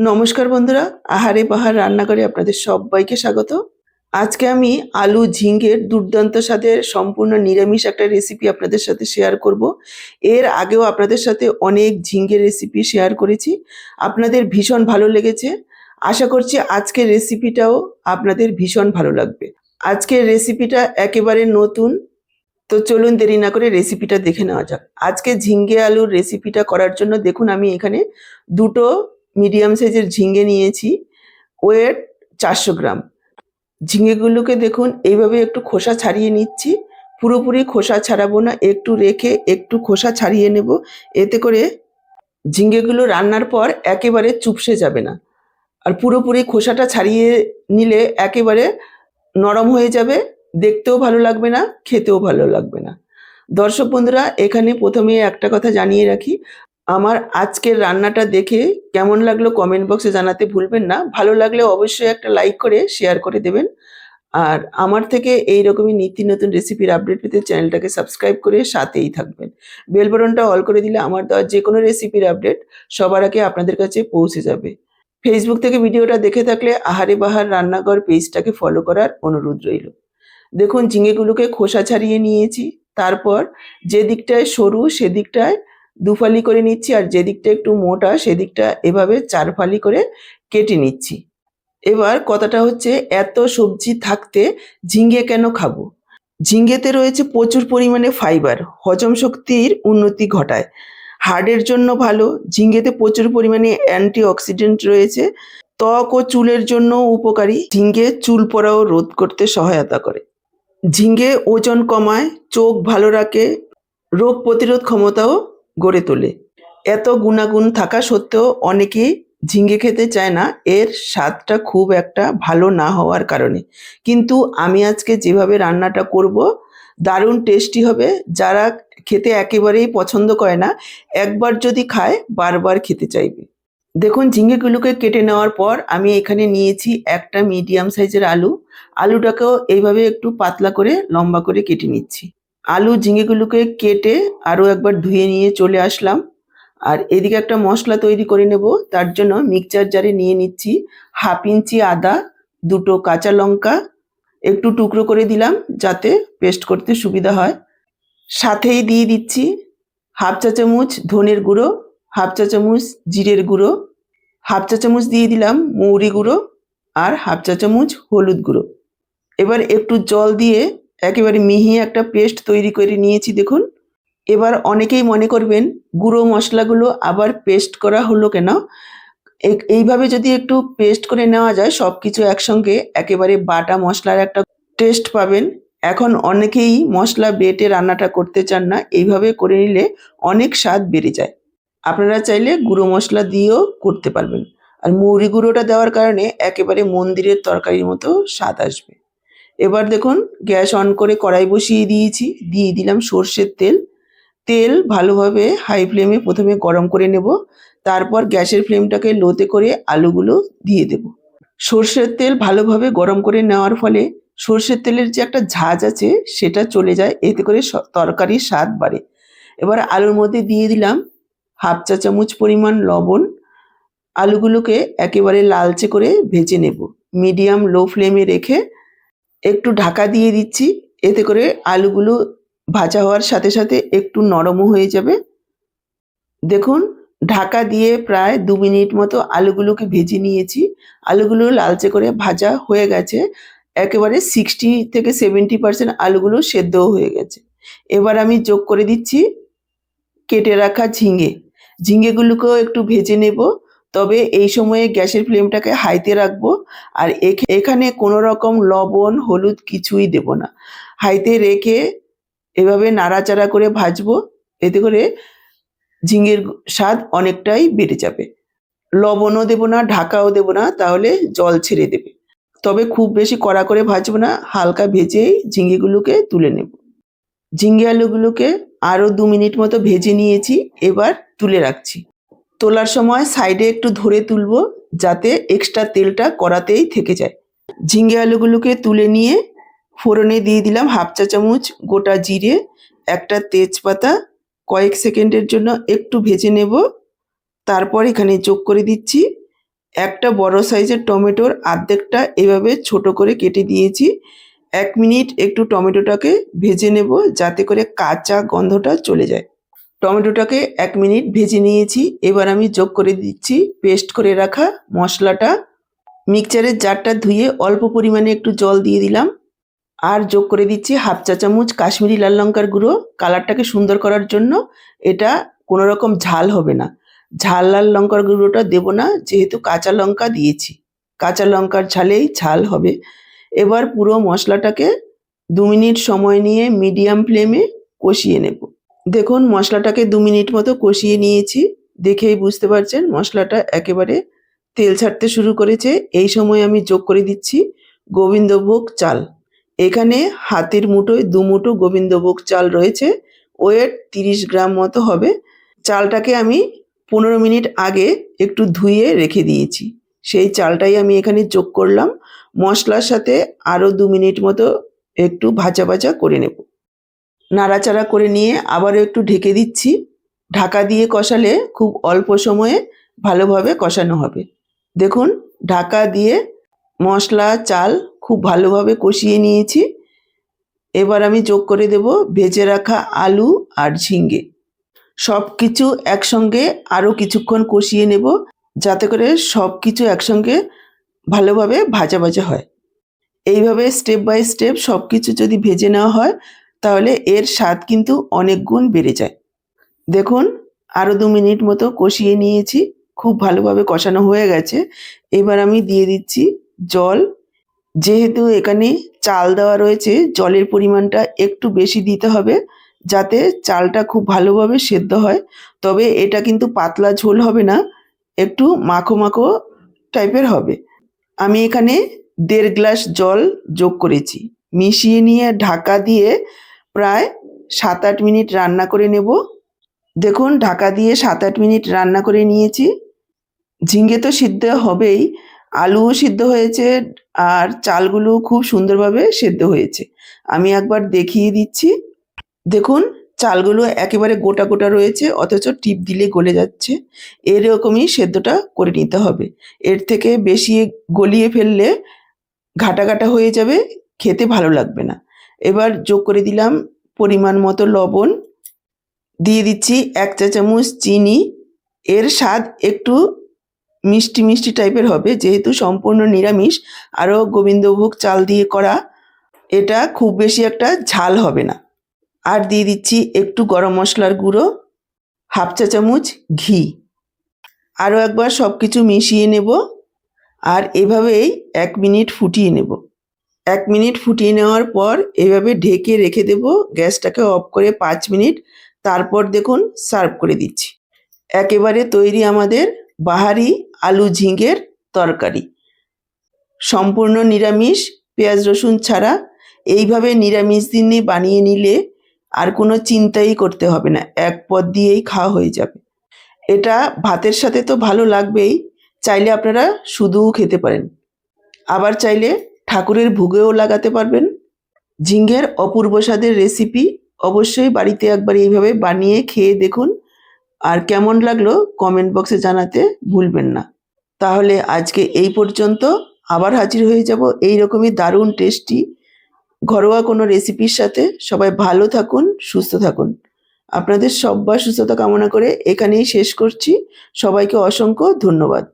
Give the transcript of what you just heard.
নমস্কার বন্ধুরা, আহারে বাহার রান্নাঘরে আপনাদের সবাইকে স্বাগত। আজকে আমি আলু ঝিঙ্গের দুর্দান্ত স্বাদের সম্পূর্ণ নিরামিষ একটা রেসিপি আপনাদের সাথে শেয়ার করব। এর আগেও আপনাদের সাথে অনেক ঝিঙ্গের রেসিপি শেয়ার করেছি, আপনাদের ভীষণ ভালো লেগেছে। আশা করছি আজকের রেসিপিটাও আপনাদের ভীষণ ভালো লাগবে। আজকের রেসিপিটা একেবারে নতুন, তো চলুন দেরি না করে রেসিপিটা দেখে নেওয়া যাক। আজকে ঝিঙ্গে আলুর রেসিপিটা করার জন্য দেখুন আমি এখানে দুটো মিডিয়াম সাইজের ঝিঙ্গে নিয়েছি, ওয়েট 400 গ্রাম। ঝিঙ্গেগুলোকে দেখুন এইভাবে একটু খোসা ছাড়িয়ে নিচ্ছি। পুরোপুরি খোসা ছাড়াবো না, একটু রেখে একটু খোসা ছাড়িয়ে নেব। এতে করে ঝিঙ্গেগুলো রান্নার পর একেবারে চুপসে যাবে না। আর পুরোপুরি খোসাটা ছাড়িয়ে নিলে একেবারে নরম হয়ে যাবে, দেখতেও ভালো লাগবে না, খেতেও ভালো লাগবে না। দর্শক বন্ধুরা, এখানে প্রথমে একটা কথা জানিয়ে রাখি, আমার আজকের রান্নাটা দেখে কেমন লাগলো কমেন্ট বক্সে জানাতে ভুলবেন না। ভালো লাগলে অবশ্যই একটা লাইক করে শেয়ার করে দেবেন। আর আমার থেকে এইরকমই নিত্য নতুন রেসিপির আপডেট পেতে চ্যানেলটাকে সাবস্ক্রাইব করে সাথেই থাকবেন। বেল বাটনটা অল করে দিলে আমার দেওয়া যে কোনো রেসিপির আপডেট সবার আগে আপনাদের কাছে পৌঁছে যাবে। ফেসবুক থেকে ভিডিওটা দেখে থাকলে আহারে বাহার রান্নাঘর পেজটাকে ফলো করার অনুরোধ রইল। দেখুন ঝিঙেগুলোকে খোসা ছাড়িয়ে নিয়েছি, তারপর যে দিকটায় সরু সেদিকটায় দুফালি করে নিচ্ছি, আর যে দিকটা একটু মোটা সেদিকটা এভাবে 4 ফালি করে কেটে নিচ্ছি। এবার কথাটা হচ্ছে, এত সবজি থাকতে ঝিঙ্গে কেন খাবো? ঝিঙ্গেতে রয়েছে প্রচুর পরিমাণে ফাইবার, হজম শক্তির উন্নতি ঘটায়, হার্টের জন্য ভালো। ঝিঙ্গেতে প্রচুর পরিমাণে অ্যান্টিঅক্সিডেন্ট রয়েছে, ত্বক ও চুলের জন্য উপকারী। ঝিঙ্গে চুল পড়াও রোধ করতে সহায়তা করে। ঝিঙ্গে ওজন কমায়, চোখ ভালো রাখে, রোগ প্রতিরোধ ক্ষমতাও গড়ে তোলে। এত গুণাগুণ থাকা সত্ত্বেও অনেকেই ঝিঙ্গে খেতে চায় না, এর স্বাদটা খুব একটা ভালো না হওয়ার কারণে। কিন্তু আমি আজকে যেভাবে রান্নাটা করব দারুণ টেস্টি হবে। যারা খেতে একেবারেই পছন্দ করে না, একবার যদি খায় বারবার খেতে চাইবে। দেখুন ঝিঙ্গেগুলোকে কেটে নেওয়ার পর আমি এখানে নিয়েছি একটা মিডিয়াম সাইজের আলু। আলুটাকেও এইভাবে একটু পাতলা করে লম্বা করে কেটে নিচ্ছি। আলু ঝিঙ্গেগুলোকে কেটে আরও একবার ধুয়ে নিয়ে চলে আসলাম। আর এদিকে একটা মশলা তৈরি করে নেব, তার জন্য মিক্সচার জারে নিয়ে নিচ্ছি 1/2 ইঞ্চি আদা, 2টো কাঁচা লঙ্কা একটু টুকরো করে দিলাম যাতে পেস্ট করতে সুবিধা হয়। সাথেই দিয়ে দিচ্ছি 1/2 চা চামচ ধনের গুঁড়ো, 1/2 চা চামচ জিরের গুঁড়ো, 1/2 চা চামচ দিয়ে দিলাম মৌরি গুঁড়ো, আর 1/2 চা চামচ হলুদ গুঁড়ো। এবার একটু জল দিয়ে একেবারে মিহি একটা পেস্ট তৈরি করে নিয়েছি দেখুন। এবার অনেকেই মনে করবেন গুঁড়ো মশলাগুলো আবার পেস্ট করা হলো কেন? এইভাবে যদি একটু পেস্ট করে নেওয়া যায় সব কিছু একসঙ্গে, একেবারে বাটা মশলার একটা টেস্ট পাবেন। এখন অনেকেই মশলা বেটে রান্নাটা করতে চান না, এইভাবে করে নিলে অনেক স্বাদ বেড়ে যায়। আপনারা চাইলে গুঁড়ো মশলা দিয়েও করতে পারবেন। আর মৌরি গুঁড়োটা দেওয়ার কারণে একেবারে মন্দিরের তরকারির মতো স্বাদ আসবে। এবার দেখুন গ্যাস অন করে কড়াই বসিয়ে দিয়েছি, দিয়ে দিলাম সর্ষের তেল। তেল ভালোভাবে হাই ফ্লেমে প্রথমে গরম করে নেব, তারপর গ্যাসের ফ্লেমটাকে লোতে করে আলুগুলো দিয়ে দেব। সর্ষের তেল ভালোভাবে গরম করে নেওয়ার ফলে সর্ষের তেলের যে একটা ঝাঁজ আছে সেটা চলে যায়, এতে করে তরকারির স্বাদ বাড়ে। এবার আলুর মধ্যে দিয়ে দিলাম 1/2 চা চামচ পরিমাণ লবণ। আলুগুলোকে একেবারে লালচে করে ভেজে নেব, মিডিয়াম লো ফ্লেমে রেখে একটু ঢাকা দিয়ে দিচ্ছি। এতে করে আলুগুলো ভাজা হওয়ার সাথে সাথে একটু নরমও হয়ে যাবে। দেখুন ঢাকা দিয়ে প্রায় 2 মিনিট মতো আলুগুলোকে ভেজে নিয়েছি। আলুগুলো লালচে করে ভাজা হয়ে গেছে, একেবারে 60 থেকে 70% আলুগুলো সেদ্ধও হয়ে গেছে। এবার আমি যোগ করে দিচ্ছি কেটে রাখা ঝিঙে। ঝিঙেগুলোকেও একটু ভেজে নেব, তবে এই সময়ে গ্যাসের ফ্লেমটাকে হাইতে রাখবো। আর এখানে কোনো রকম লবণ হলুদ কিছুই দেব না, হাইতে রেখে এভাবে নাড়াচাড়া করে ভাজবো। এতে করে ঝিঙের স্বাদ অনেকটাই বেড়ে যাবে। লবণও দেব না, ঢাকাও দেব না, তাহলে জল ছেড়ে দেবে। তবে খুব বেশি কড়া করে ভাজবো না, হালকা ভেজেই ঝিঙেগুলোকে তুলে নেব। ঝিঙ্গে আলুগুলোকে আরও 2 মিনিট মতো ভেজে নিয়েছি, এবার তুলে রাখছি। তোলার সময় সাইডে একটু ধরে তুলবো যাতে এক্সট্রা তেলটা কড়াতেই থেকে যায়। ঝিঙ্গে আলুগুলোকে তুলে নিয়ে ফোড়নে দিয়ে দিলাম 1/2 চা চামচ গোটা জিরে, একটা তেজপাতা, কয়েক সেকেন্ডের জন্য একটু ভেজে নেব। তারপর এখানে যোগ করে দিচ্ছি একটা বড় সাইজের টমেটোর অর্ধেকটা এভাবে ছোট করে কেটে দিয়েছি। 1 মিনিট একটু টমেটোটাকে ভেজে নেব যাতে করে কাঁচা গন্ধটা চলে যায়। টমেটোটাকে 1 মিনিট ভেজে নিয়েছি। এবার আমি যোগ করে দিচ্ছি পেস্ট করে রাখা মশলাটা। মিক্সচারের জারটা ধুয়ে অল্প পরিমাণে একটু জল দিয়ে দিলাম। আর যোগ করে দিচ্ছি 1/2 চা চামচ কাশ্মীরি লাল লঙ্কার গুঁড়ো কালারটাকে সুন্দর করার জন্য। এটা কোনো রকম ঝাল হবে না। ঝাল লাল লঙ্কার গুঁড়োটা দেব না যেহেতু কাঁচা লঙ্কা দিয়েছি। কাঁচা লঙ্কার ঝালেই ঝাল হবে। এবার পুরো মশলাটাকে 2 মিনিট সময় নিয়ে মিডিয়াম ফ্লেমে কষিয়ে নেব। দেখুন মশলাটাকে 2 মিনিট মতো কষিয়ে নিয়েছি। দেখেই বুঝতে পারছেন মশলাটা একেবারে তেল ছাড়তে শুরু করেছে। এই সময় আমি যোগ করে দিচ্ছি গোবিন্দভোগ চাল। এখানে হাতের মুঠোয় 2 মুঠো গোবিন্দভোগ চাল রয়েছে। ওয়েট 30 গ্রাম মতো হবে। চালটাকে আমি 15 মিনিট আগে একটু ধুয়ে রেখে দিয়েছি। সেই চালটাই আমি এখানে যোগ করলাম। মশলার সাথে আরও 2 মিনিট মতো একটু ভাজা ভাজা করে নেব। নাড়াচাড়া করে নিয়ে আবারও একটু ঢেকে দিচ্ছি। ঢাকা দিয়ে কষালে খুব অল্প সময়ে ভালোভাবে কষানো হবে। দেখুন ঢাকা দিয়ে মশলা চাল খুব ভালোভাবে কষিয়ে নিয়েছি। এবার আমি যোগ করে দেব ভেজে রাখা আলু আর ঝিঙ্গে। সব কিছু একসঙ্গে আরও কিছুক্ষণ কষিয়ে নেব যাতে করে সব কিছু একসঙ্গে ভালোভাবে ভাজা ভাজা হয়। এইভাবে স্টেপ বাই স্টেপ সব কিছু যদি ভেজে নেওয়া হয় তাহলে এর স্বাদ কিন্তু অনেক গুণ বেড়ে যায়। দেখুন আরও 2 মিনিট মতো কষিয়ে নিয়েছি। খুব ভালোভাবে কষানো হয়ে গেছে। এবার আমি দিয়ে দিচ্ছি জল। যেহেতু এখানে চাল দেওয়া রয়েছে জলের পরিমাণটা একটু বেশি দিতে হবে যাতে চালটা খুব ভালোভাবে সেদ্ধ হয়। তবে এটা কিন্তু পাতলা ঝোল হবে না, একটু মাখো মাখো টাইপের হবে। আমি এখানে 1.5 গ্লাস জল যোগ করেছি। মিশিয়ে নিয়ে ঢাকা দিয়ে প্রায় 7-8 মিনিট রান্না করে নেব। দেখুন ঢাকা দিয়ে 7-8 মিনিট রান্না করে নিয়েছি। ঝিঙ্গে তো সিদ্ধ হবেই, আলুও সিদ্ধ হয়েছে আর চালগুলো খুব সুন্দরভাবে সেদ্ধ হয়েছে। আমি একবার দেখিয়ে দিচ্ছি। দেখুন চালগুলো একেবারে গোটা গোটা রয়েছে অথচ টিপ দিলে গলে যাচ্ছে। এরকমই সেদ্ধটা করে নিতে হবে। এর থেকে বেশি গলিয়ে ফেললে ঘাটা ঘাটা হয়ে যাবে, খেতে ভালো লাগবে না। এবার যোগ করে দিলাম পরিমাণ মতো লবণ। দিয়ে দিচ্ছি 1 চা চামচ চিনি। এর স্বাদ একটু মিষ্টি মিষ্টি টাইপের হবে যেহেতু সম্পূর্ণ নিরামিষ আরও গোবিন্দভোগ চাল দিয়ে করা। এটা খুব বেশি একটা ঝাল হবে না। আর দিয়ে দিচ্ছি একটু গরম মশলার গুঁড়ো, 1/2 চা চামচ ঘি। আরও একবার সব কিছু মিশিয়ে নেব আর এভাবেই 1 মিনিট ফুটিয়ে নেব। 1 মিনিট ফুটিয়ে নেওয়ার পর এভাবে ঢেকে রেখে দেব। গ্যাসটাকে অফ করে 5 মিনিট। তারপর দেখুন সার্ভ করে দিচ্ছি। একেবারে তৈরি আমাদের বাহারি আলু ঝিঙ্গের তরকারি। সম্পূর্ণ নিরামিষ, পেঁয়াজ রসুন ছাড়া। এইভাবে নিরামিষ দিনে বানিয়ে নিলে আর কোনো চিন্তাই করতে হবে না, এক পদ দিয়েই খাওয়া হয়ে যাবে। এটা ভাতের সাথে তো ভালো লাগবেই, চাইলে আপনারা শুধুও খেতে পারেন, আবার চাইলে ঠাকুরের ভোগেও লাগাতে পারবেন। ঝিঙ্গের অপূর্ব স্বাদের রেসিপি অবশ্যই বাড়িতে একবার এইভাবে বানিয়ে খেয়ে দেখুন। আর কেমন লাগলো কমেন্ট বক্সে জানাতে ভুলবেন না। তাহলে আজকে এই পর্যন্ত। আবার হাজির হয়ে যাব এই রকমই দারুণ টেস্টি ঘরোয়া কোনো রেসিপির সাথে। সবাই ভালো থাকুন, সুস্থ থাকুন। আপনাদের সবার সুস্থতা কামনা করে এখানেই শেষ করছি। সবাইকে অসংখ্য ধন্যবাদ।